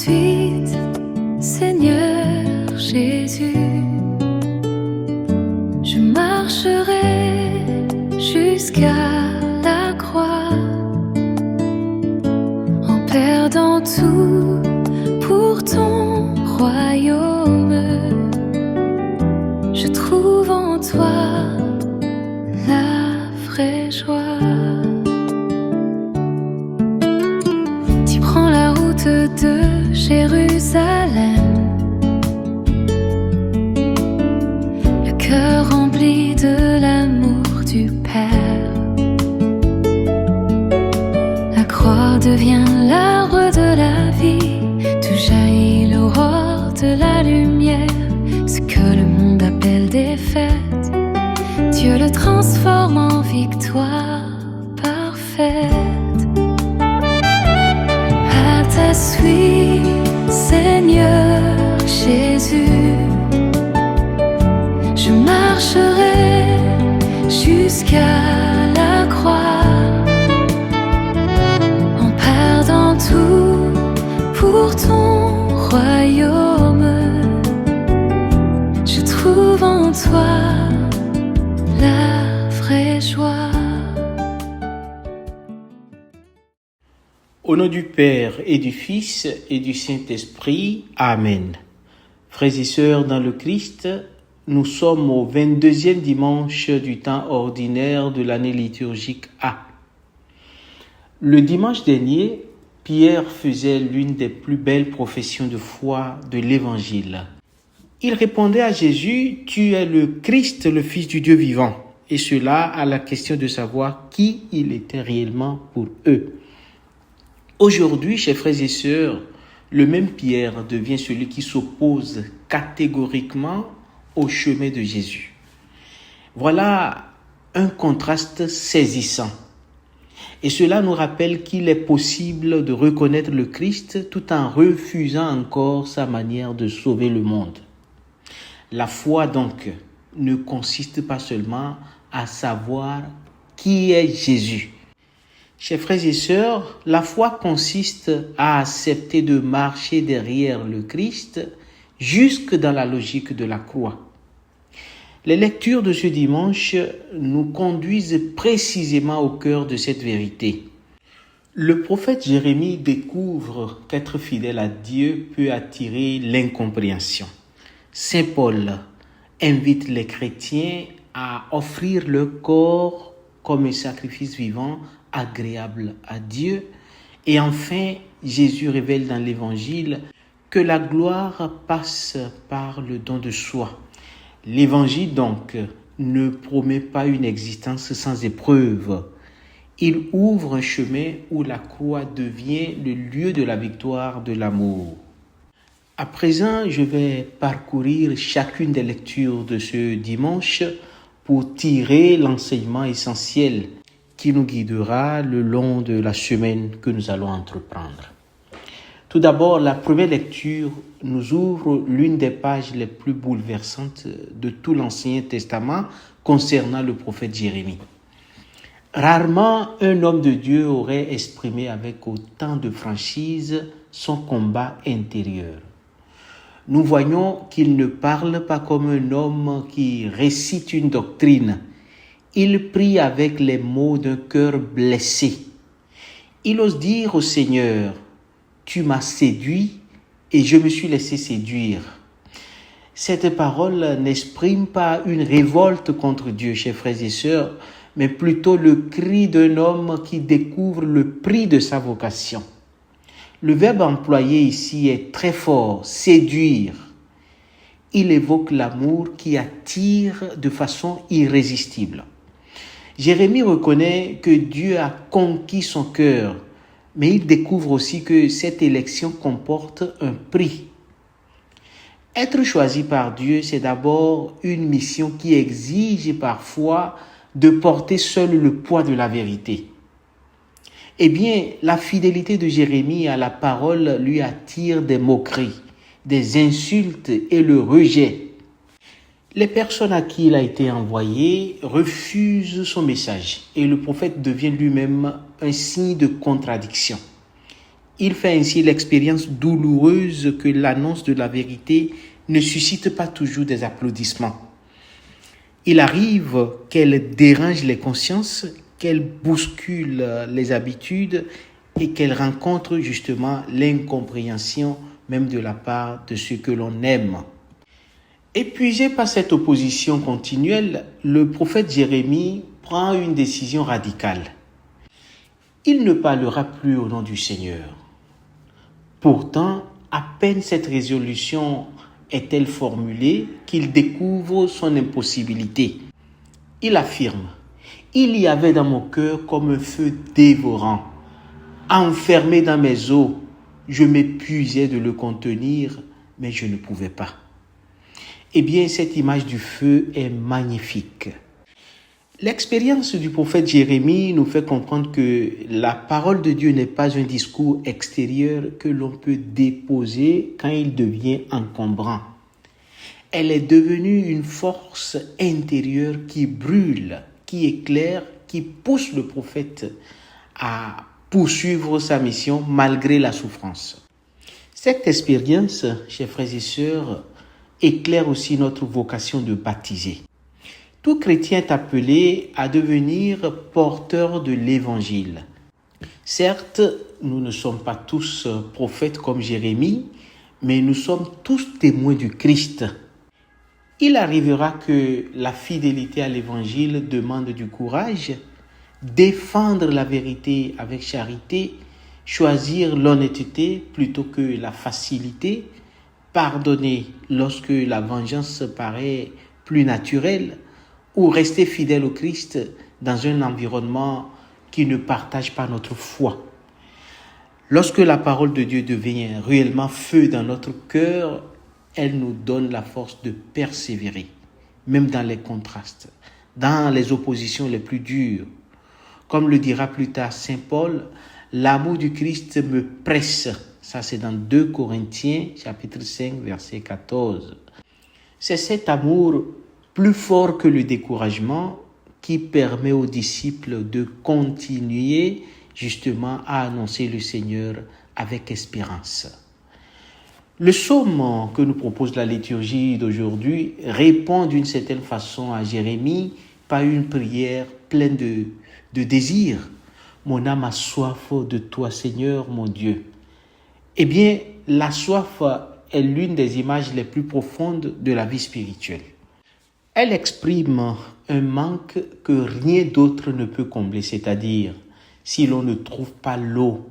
suite, Seigneur Jésus. Je marcherai jusqu'à la croix, en perdant tout pour ton royaume. Je trouve en toi la vraie joie. Tu prends la route de Jérusalem, le cœur rempli de l'amour du Père. La croix devient l'arbre de la vie, d'où jaillit l'aurore de la lumière. Ce que le monde appelle défaite, Dieu le transforme en victoire parfaite. À ta suite, Seigneur Jésus, je marcherai jusqu'à la croix, en perdant tout pour ton royaume. Je trouve en toi la vraie joie. Au nom du Père et du Fils et du Saint-Esprit, Amen. Frères et sœurs dans le Christ, nous sommes au 22e dimanche du temps ordinaire de l'année liturgique A. Le dimanche dernier, Pierre faisait l'une des plus belles professions de foi de l'Évangile. Il répondait à Jésus, « Tu es le Christ, le Fils du Dieu vivant », et cela à la question de savoir qui il était réellement pour eux. Aujourd'hui, chers frères et sœurs, le même Pierre devient celui qui s'oppose catégoriquement au chemin de Jésus. Voilà un contraste saisissant. Et cela nous rappelle qu'il est possible de reconnaître le Christ tout en refusant encore sa manière de sauver le monde. La foi, donc, ne consiste pas seulement à savoir qui est Jésus. Chers frères et sœurs, la foi consiste à accepter de marcher derrière le Christ jusque dans la logique de la croix. Les lectures de ce dimanche nous conduisent précisément au cœur de cette vérité. Le prophète Jérémie découvre qu'être fidèle à Dieu peut attirer l'incompréhension. Saint Paul invite les chrétiens à offrir leur corps comme un sacrifice vivant agréable à Dieu. Et enfin, Jésus révèle dans l'Évangile que la gloire passe par le don de soi. L'Évangile, donc, ne promet pas une existence sans épreuve. Il ouvre un chemin où la croix devient le lieu de la victoire de l'amour. À présent, je vais parcourir chacune des lectures de ce dimanche pour tirer l'enseignement essentiel qui nous guidera le long de la semaine que nous allons entreprendre. Tout d'abord, la première lecture nous ouvre l'une des pages les plus bouleversantes de tout l'Ancien Testament concernant le prophète Jérémie. Rarement un homme de Dieu aurait exprimé avec autant de franchise son combat intérieur. Nous voyons qu'il ne parle pas comme un homme qui récite une doctrine. Il prie avec les mots d'un cœur blessé. Il ose dire au Seigneur, « Tu m'as séduit et je me suis laissé séduire ». Cette parole n'exprime pas une révolte contre Dieu, chers frères et sœurs, mais plutôt le cri d'un homme qui découvre le prix de sa vocation. Le verbe employé ici est très fort, séduire. Il évoque l'amour qui attire de façon irrésistible. Jérémie reconnaît que Dieu a conquis son cœur, mais il découvre aussi que cette élection comporte un prix. Être choisi par Dieu, c'est d'abord une mission qui exige parfois de porter seul le poids de la vérité. Eh bien, la fidélité de Jérémie à la parole lui attire des moqueries, des insultes et le rejet. Les personnes à qui il a été envoyé refusent son message et le prophète devient lui-même un signe de contradiction. Il fait ainsi l'expérience douloureuse que l'annonce de la vérité ne suscite pas toujours des applaudissements. Il arrive qu'elle dérange les consciences, qu'elle bouscule les habitudes et qu'elle rencontre justement l'incompréhension même de la part de ceux que l'on aime. Épuisé par cette opposition continuelle, le prophète Jérémie prend une décision radicale. Il ne parlera plus au nom du Seigneur. Pourtant, à peine cette résolution est-elle formulée qu'il découvre son impossibilité. Il affirme « Il y avait dans mon cœur comme un feu dévorant. Enfermé dans mes os, je m'épuisais de le contenir, mais je ne pouvais pas. » Eh bien, cette image du feu est magnifique. L'expérience du prophète Jérémie nous fait comprendre que la parole de Dieu n'est pas un discours extérieur que l'on peut déposer quand il devient encombrant. Elle est devenue une force intérieure qui brûle, qui éclaire, qui pousse le prophète à poursuivre sa mission malgré la souffrance. Cette expérience, chers frères et sœurs, éclaire aussi notre vocation de baptiser. Tout chrétien est appelé à devenir porteur de l'Évangile. Certes, nous ne sommes pas tous prophètes comme Jérémie, mais nous sommes tous témoins du Christ. Il arrivera que la fidélité à l'Évangile demande du courage, défendre la vérité avec charité, choisir l'honnêteté plutôt que la facilité, pardonner lorsque la vengeance paraît plus naturelle, ou rester fidèle au Christ dans un environnement qui ne partage pas notre foi. Lorsque la parole de Dieu devient réellement feu dans notre cœur, elle nous donne la force de persévérer, même dans les contrastes, dans les oppositions les plus dures. Comme le dira plus tard Saint Paul, l'amour du Christ me presse. Ça, c'est dans 2 Corinthiens, chapitre 5, verset 14. C'est cet amour plus fort que le découragement qui permet aux disciples de continuer justement à annoncer le Seigneur avec espérance. Le psaume que nous propose la liturgie d'aujourd'hui répond d'une certaine façon à Jérémie par une prière pleine de désir. Mon âme a soif de toi, Seigneur, mon Dieu. Eh bien, la soif est l'une des images les plus profondes de la vie spirituelle. Elle exprime un manque que rien d'autre ne peut combler, c'est-à-dire si l'on ne trouve pas l'eau,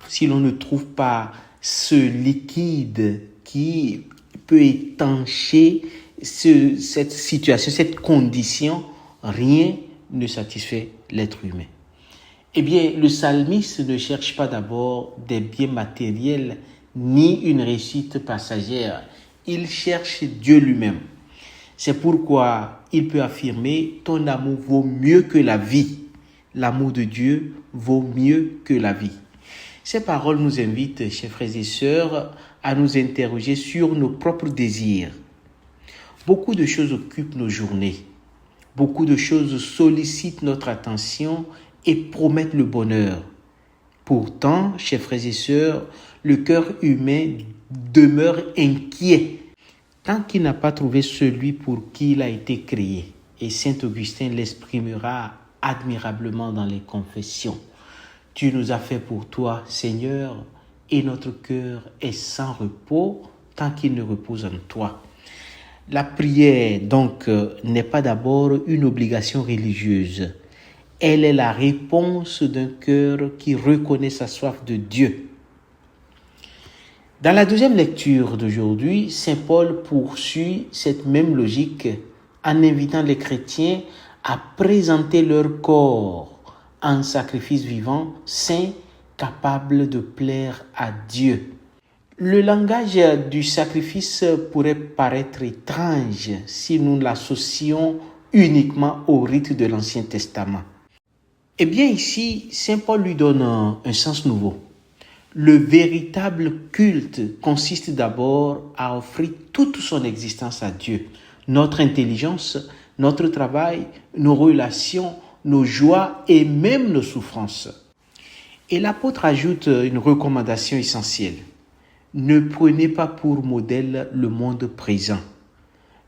si l'on ne trouve pas ce liquide qui peut étancher cette situation, cette condition, rien ne satisfait l'être humain. Eh bien, le psalmiste ne cherche pas d'abord des biens matériels ni une réussite passagère. Il cherche Dieu lui-même. C'est pourquoi il peut affirmer « Ton amour vaut mieux que la vie ». L'amour de Dieu vaut mieux que la vie. Ces paroles nous invitent, chers frères et sœurs, à nous interroger sur nos propres désirs. Beaucoup de choses occupent nos journées. Beaucoup de choses sollicitent notre attention et promettent le bonheur. Pourtant, chers frères et sœurs, le cœur humain demeure inquiet tant qu'il n'a pas trouvé celui pour qui il a été créé. Et saint Augustin l'exprimera admirablement dans les Confessions. Tu nous as fait pour toi, Seigneur, et notre cœur est sans repos tant qu'il ne repose en toi. La prière, donc, n'est pas d'abord une obligation religieuse. Elle est la réponse d'un cœur qui reconnaît sa soif de Dieu. Dans la deuxième lecture d'aujourd'hui, saint Paul poursuit cette même logique en invitant les chrétiens à présenter leur corps en sacrifice vivant, saint, capable de plaire à Dieu. Le langage du sacrifice pourrait paraître étrange si nous l'associons uniquement au rite de l'Ancien Testament. Eh bien ici, saint Paul lui donne un sens nouveau. Le véritable culte consiste d'abord à offrir toute son existence à Dieu. Notre intelligence, notre travail, nos relations, nos joies et même nos souffrances. Et l'apôtre ajoute une recommandation essentielle. Ne prenez pas pour modèle le monde présent,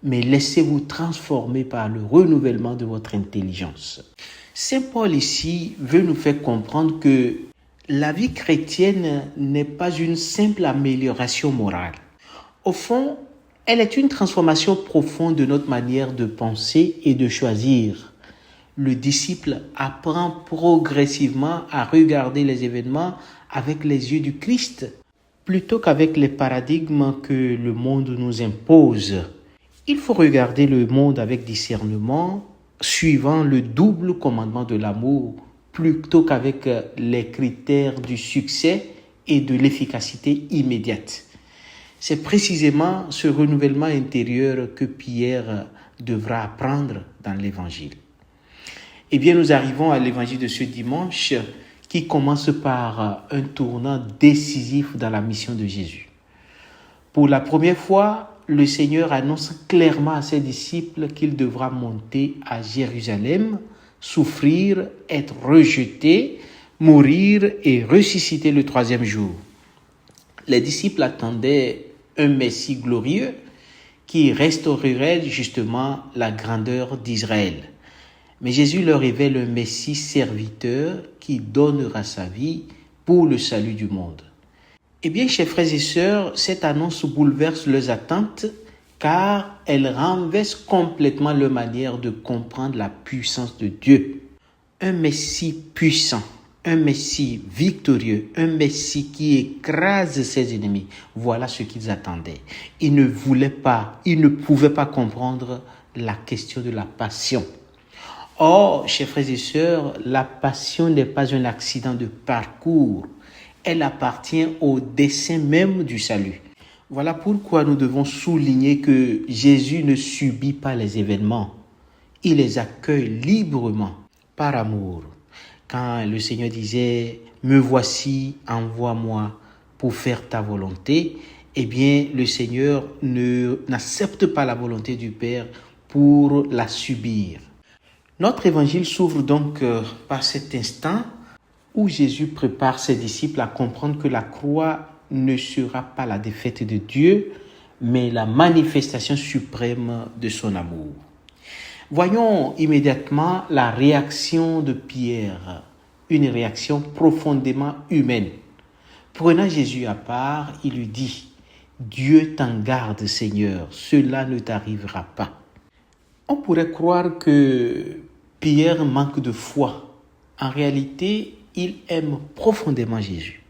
mais laissez-vous transformer par le renouvellement de votre intelligence. Saint Paul ici veut nous faire comprendre que la vie chrétienne n'est pas une simple amélioration morale. Au fond, elle est une transformation profonde de notre manière de penser et de choisir. Le disciple apprend progressivement à regarder les événements avec les yeux du Christ, plutôt qu'avec les paradigmes que le monde nous impose. Il faut regarder le monde avec discernement, suivant le double commandement de l'amour, plutôt qu'avec les critères du succès et de l'efficacité immédiate. C'est précisément ce renouvellement intérieur que Pierre devra apprendre dans l'Évangile. Eh bien, nous arrivons à l'Évangile de ce dimanche qui commence par un tournant décisif dans la mission de Jésus. Pour la première fois, le Seigneur annonce clairement à ses disciples qu'il devra monter à Jérusalem, souffrir, être rejeté, mourir et ressusciter le troisième jour. Les disciples attendaient un Messie glorieux qui restaurerait justement la grandeur d'Israël. Mais Jésus leur révèle un Messie serviteur qui donnera sa vie pour le salut du monde. Eh bien, chers frères et sœurs, cette annonce bouleverse leurs attentes car elle renverse complètement leur manière de comprendre la puissance de Dieu. Un Messie puissant, un Messie victorieux, un Messie qui écrase ses ennemis. Voilà ce qu'ils attendaient. Ils ne pouvaient pas comprendre la question de la passion. Or, chers frères et sœurs, la passion n'est pas un accident de parcours. Elle appartient au dessein même du salut. Voilà pourquoi nous devons souligner que Jésus ne subit pas les événements. Il les accueille librement, par amour. Quand le Seigneur disait « Me voici, envoie-moi pour faire ta volonté », eh bien, le Seigneur n'accepte pas la volonté du Père pour la subir. Notre évangile s'ouvre donc par cet instant où Jésus prépare ses disciples à comprendre que la croix ne sera pas la défaite de Dieu, mais la manifestation suprême de son amour. Voyons immédiatement la réaction de Pierre, une réaction profondément humaine. Prenant Jésus à part, il lui dit « Dieu t'en garde, Seigneur, cela ne t'arrivera pas. » On pourrait croire que Pierre manque de foi. En réalité, il aime profondément Jésus.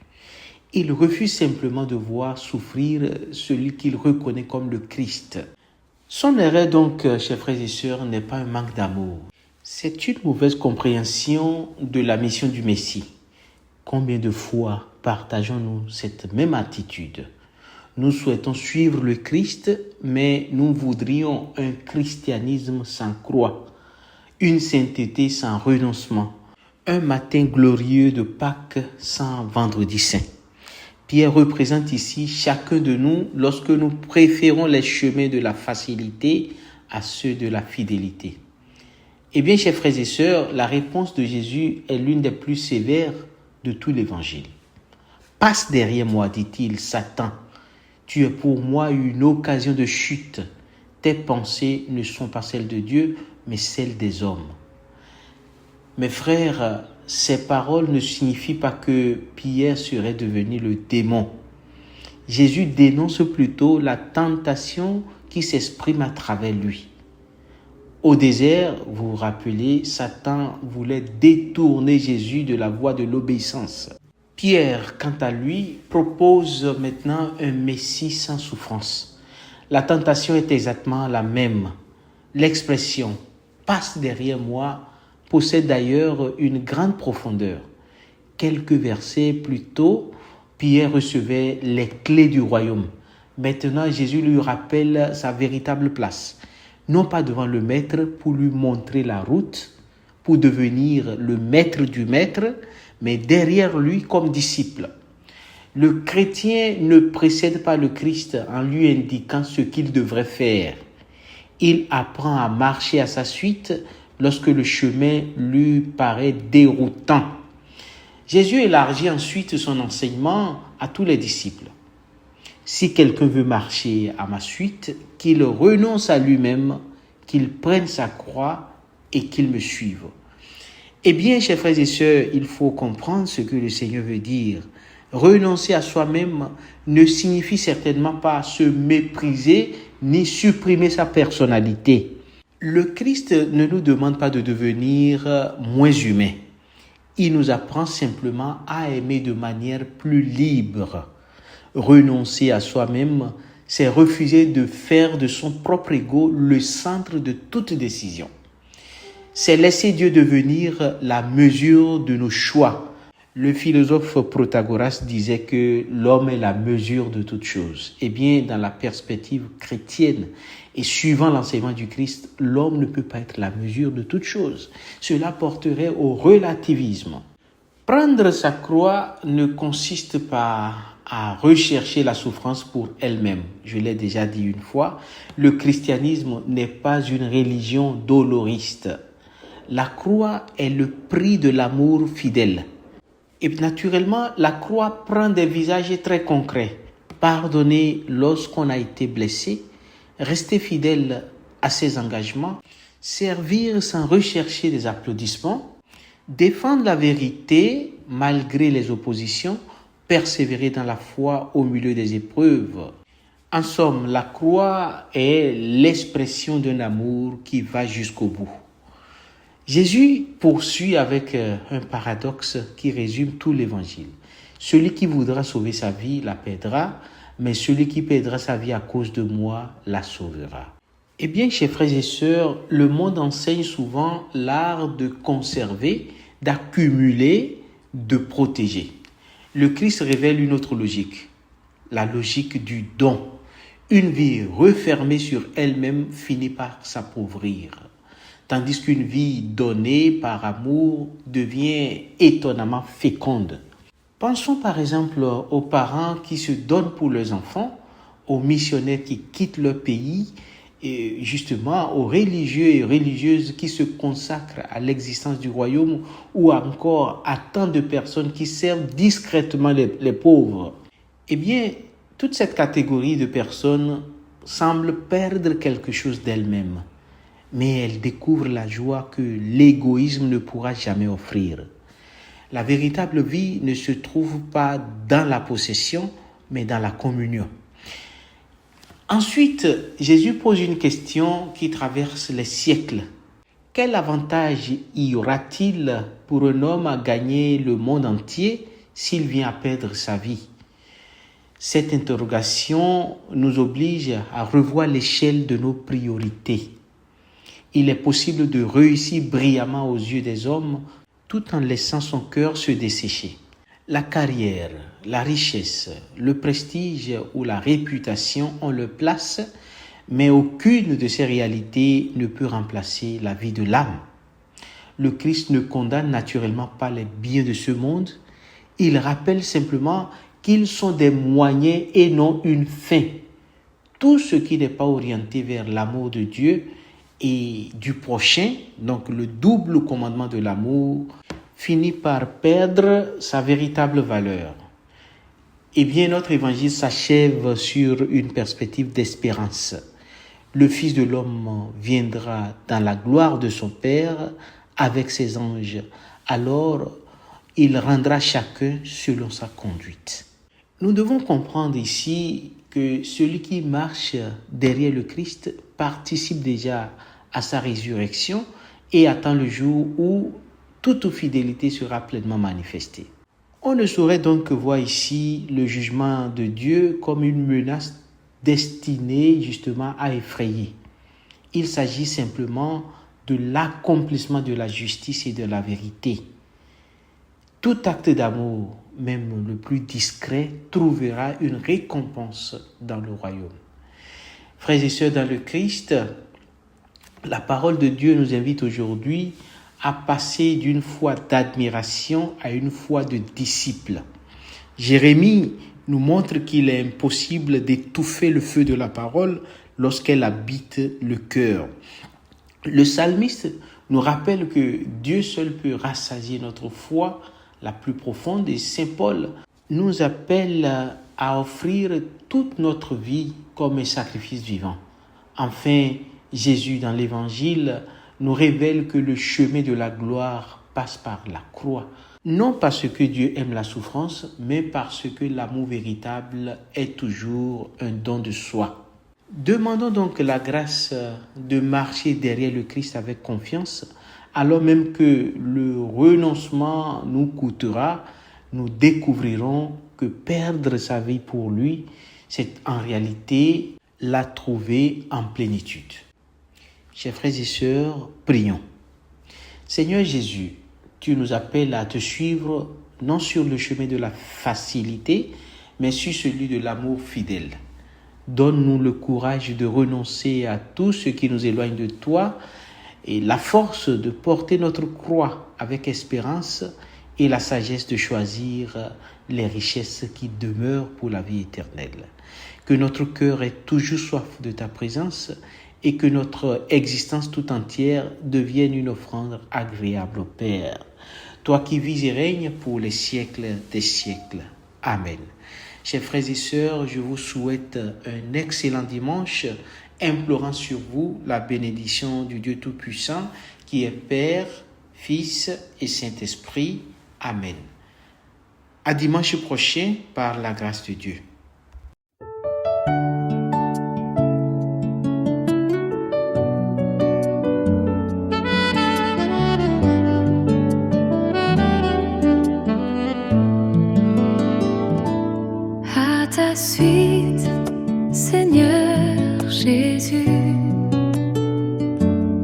Il refuse simplement de voir souffrir celui qu'il reconnaît comme le Christ. Son erreur donc, chers frères et sœurs, n'est pas un manque d'amour. C'est une mauvaise compréhension de la mission du Messie. Combien de fois partageons-nous cette même attitude ? Nous souhaitons suivre le Christ, mais nous voudrions un christianisme sans croix, une sainteté sans renoncement, un matin glorieux de Pâques sans vendredi saint. Pierre représente ici chacun de nous lorsque nous préférons les chemins de la facilité à ceux de la fidélité. Eh bien, chers frères et sœurs, la réponse de Jésus est l'une des plus sévères de tout l'évangile. « Passe derrière moi, dit-il, Satan. Tu es pour moi une occasion de chute. Tes pensées ne sont pas celles de Dieu, mais celles des hommes. » Mes frères, ces paroles ne signifient pas que Pierre serait devenu le démon. Jésus dénonce plutôt la tentation qui s'exprime à travers lui. Au désert, vous vous rappelez, Satan voulait détourner Jésus de la voie de l'obéissance. Pierre, quant à lui, propose maintenant un Messie sans souffrance. La tentation est exactement la même. L'expression « passe derrière moi » possède d'ailleurs une grande profondeur. Quelques versets plus tôt, Pierre recevait les clés du royaume. Maintenant, Jésus lui rappelle sa véritable place. Non pas devant le maître pour lui montrer la route, pour devenir le maître du maître, mais derrière lui comme disciple. Le chrétien ne précède pas le Christ en lui indiquant ce qu'il devrait faire. Il apprend à marcher à sa suite lorsque le chemin lui paraît déroutant. Jésus élargit ensuite son enseignement à tous les disciples. Si quelqu'un veut marcher à ma suite, qu'il renonce à lui-même, qu'il prenne sa croix et qu'il me suive. Eh bien, chers frères et sœurs, il faut comprendre ce que le Seigneur veut dire. Renoncer à soi-même ne signifie certainement pas se mépriser ni supprimer sa personnalité. Le Christ ne nous demande pas de devenir moins humains. Il nous apprend simplement à aimer de manière plus libre. Renoncer à soi-même, c'est refuser de faire de son propre ego le centre de toute décision. C'est laisser Dieu devenir la mesure de nos choix. Le philosophe Protagoras disait que l'homme est la mesure de toute chose. Eh bien, dans la perspective chrétienne et suivant l'enseignement du Christ, l'homme ne peut pas être la mesure de toute chose. Cela porterait au relativisme. Prendre sa croix ne consiste pas à rechercher la souffrance pour elle-même. Je l'ai déjà dit une fois, le christianisme n'est pas une religion doloriste. La croix est le prix de l'amour fidèle. Et naturellement, la croix prend des visages très concrets. Pardonner lorsqu'on a été blessé, rester fidèle à ses engagements, servir sans rechercher des applaudissements, défendre la vérité malgré les oppositions, persévérer dans la foi au milieu des épreuves. En somme, la croix est l'expression d'un amour qui va jusqu'au bout. Jésus poursuit avec un paradoxe qui résume tout l'évangile. Celui qui voudra sauver sa vie la perdra, mais celui qui perdra sa vie à cause de moi la sauvera. Eh bien, chers frères et sœurs, le monde enseigne souvent l'art de conserver, d'accumuler, de protéger. Le Christ révèle une autre logique, la logique du don. Une vie refermée sur elle-même finit par s'appauvrir, tandis qu'une vie donnée par amour devient étonnamment féconde. Pensons par exemple aux parents qui se donnent pour leurs enfants, aux missionnaires qui quittent leur pays, et justement aux religieux et religieuses qui se consacrent à l'existence du royaume, ou encore à tant de personnes qui servent discrètement les pauvres. Eh bien, toute cette catégorie de personnes semble perdre quelque chose d'elle-même, mais elle découvre la joie que l'égoïsme ne pourra jamais offrir. La véritable vie ne se trouve pas dans la possession, mais dans la communion. Ensuite, Jésus pose une question qui traverse les siècles. Quel avantage y aura-t-il pour un homme à gagner le monde entier s'il vient à perdre sa vie? Cette interrogation nous oblige à revoir l'échelle de nos priorités. Il est possible de réussir brillamment aux yeux des hommes tout en laissant son cœur se dessécher. La carrière, la richesse, le prestige ou la réputation ont leur place, mais aucune de ces réalités ne peut remplacer la vie de l'âme. Le Christ ne condamne naturellement pas les biens de ce monde, il rappelle simplement qu'ils sont des moyens et non une fin. Tout ce qui n'est pas orienté vers l'amour de Dieu et du prochain, donc le double commandement de l'amour, finit par perdre sa véritable valeur. Eh bien, notre évangile s'achève sur une perspective d'espérance. Le Fils de l'homme viendra dans la gloire de son Père avec ses anges. Alors, il rendra chacun selon sa conduite. Nous devons comprendre ici que celui qui marche derrière le Christ participe déjà à sa résurrection et attend le jour où toute fidélité sera pleinement manifestée. On ne saurait donc voir ici le jugement de Dieu comme une menace destinée justement à effrayer. Il s'agit simplement de l'accomplissement de la justice et de la vérité. Tout acte d'amour, même le plus discret, trouvera une récompense dans le royaume. Frères et sœurs dans le Christ, la parole de Dieu nous invite aujourd'hui à passer d'une foi d'admiration à une foi de disciple. Jérémie nous montre qu'il est impossible d'étouffer le feu de la parole lorsqu'elle habite le cœur. Le psalmiste nous rappelle que Dieu seul peut rassasier notre foi la plus profonde. Et Saint Paul nous appelle à offrir toute notre vie comme un sacrifice vivant. Enfin, Jésus, dans l'Évangile, nous révèle que le chemin de la gloire passe par la croix. Non parce que Dieu aime la souffrance, mais parce que l'amour véritable est toujours un don de soi. Demandons donc la grâce de marcher derrière le Christ avec confiance, alors même que le renoncement nous coûtera. Nous découvrirons que perdre sa vie pour lui, c'est en réalité la trouver en plénitude. Chers frères et sœurs, prions. Seigneur Jésus, tu nous appelles à te suivre non sur le chemin de la facilité, mais sur celui de l'amour fidèle. Donne-nous le courage de renoncer à tout ce qui nous éloigne de toi et la force de porter notre croix avec espérance et la sagesse de choisir les richesses qui demeurent pour la vie éternelle. Que notre cœur ait toujours soif de ta présence et que notre existence tout entière devienne une offrande agréable au Père. Toi qui vis et règnes pour les siècles des siècles. Amen. Chers frères et sœurs, je vous souhaite un excellent dimanche, implorant sur vous la bénédiction du Dieu Tout-Puissant, qui est Père, Fils et Saint-Esprit. Amen. À dimanche prochain, par la grâce de Dieu. À ta suite, Seigneur Jésus,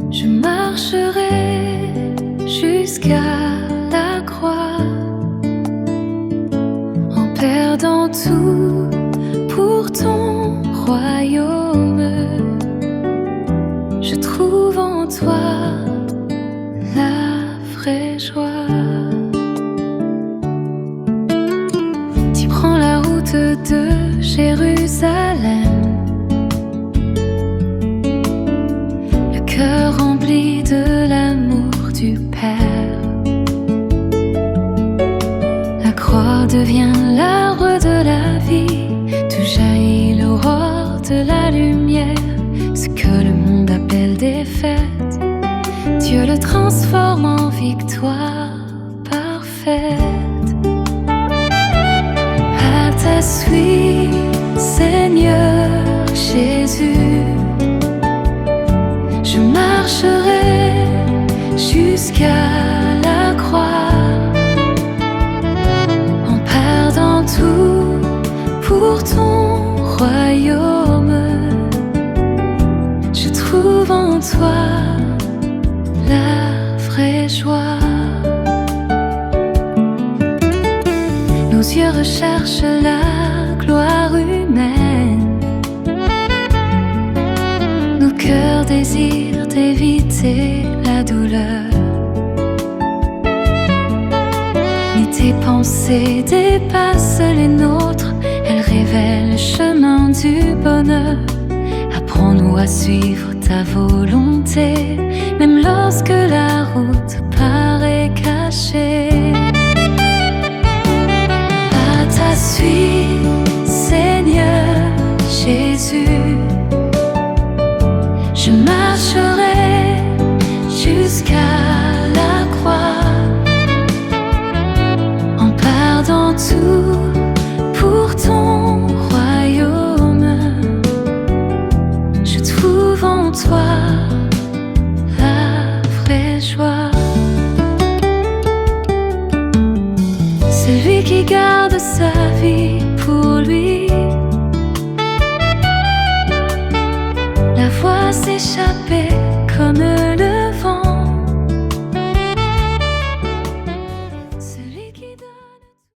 je marcherai jusqu'à la croix, en perdant tout pour ton royaume. Je trouve en toi la vraie joie. Tu prends la route de Jérusalem, le cœur rempli de l'amour du Père. La croix devient l'arbre de la vie, d'où jaillit l'aurore de la lumière. Ce que le monde appelle défaite, Dieu le transforme en victoire parfaite. À ta suite, Seigneur Jésus, je marcherai jusqu'à la croix, en perdant tout pour ton royaume. Je trouve en toi la vraie joie. Nos yeux recherchent la gloire humaine, nos cœurs désirent éviter la douleur. Mais tes pensées dépassent les nôtres, elles révèlent le chemin du bonheur. Apprends-nous à suivre ta volonté, même lorsque la route paraît cachée. À ta suite, Seigneur Jésus, je marcherai jusqu'à la croix, en perdant tout pour ton royaume. Je trouve en toi la vraie joie. Celui qui garde sa vie pour lui, la voix s'échapper comme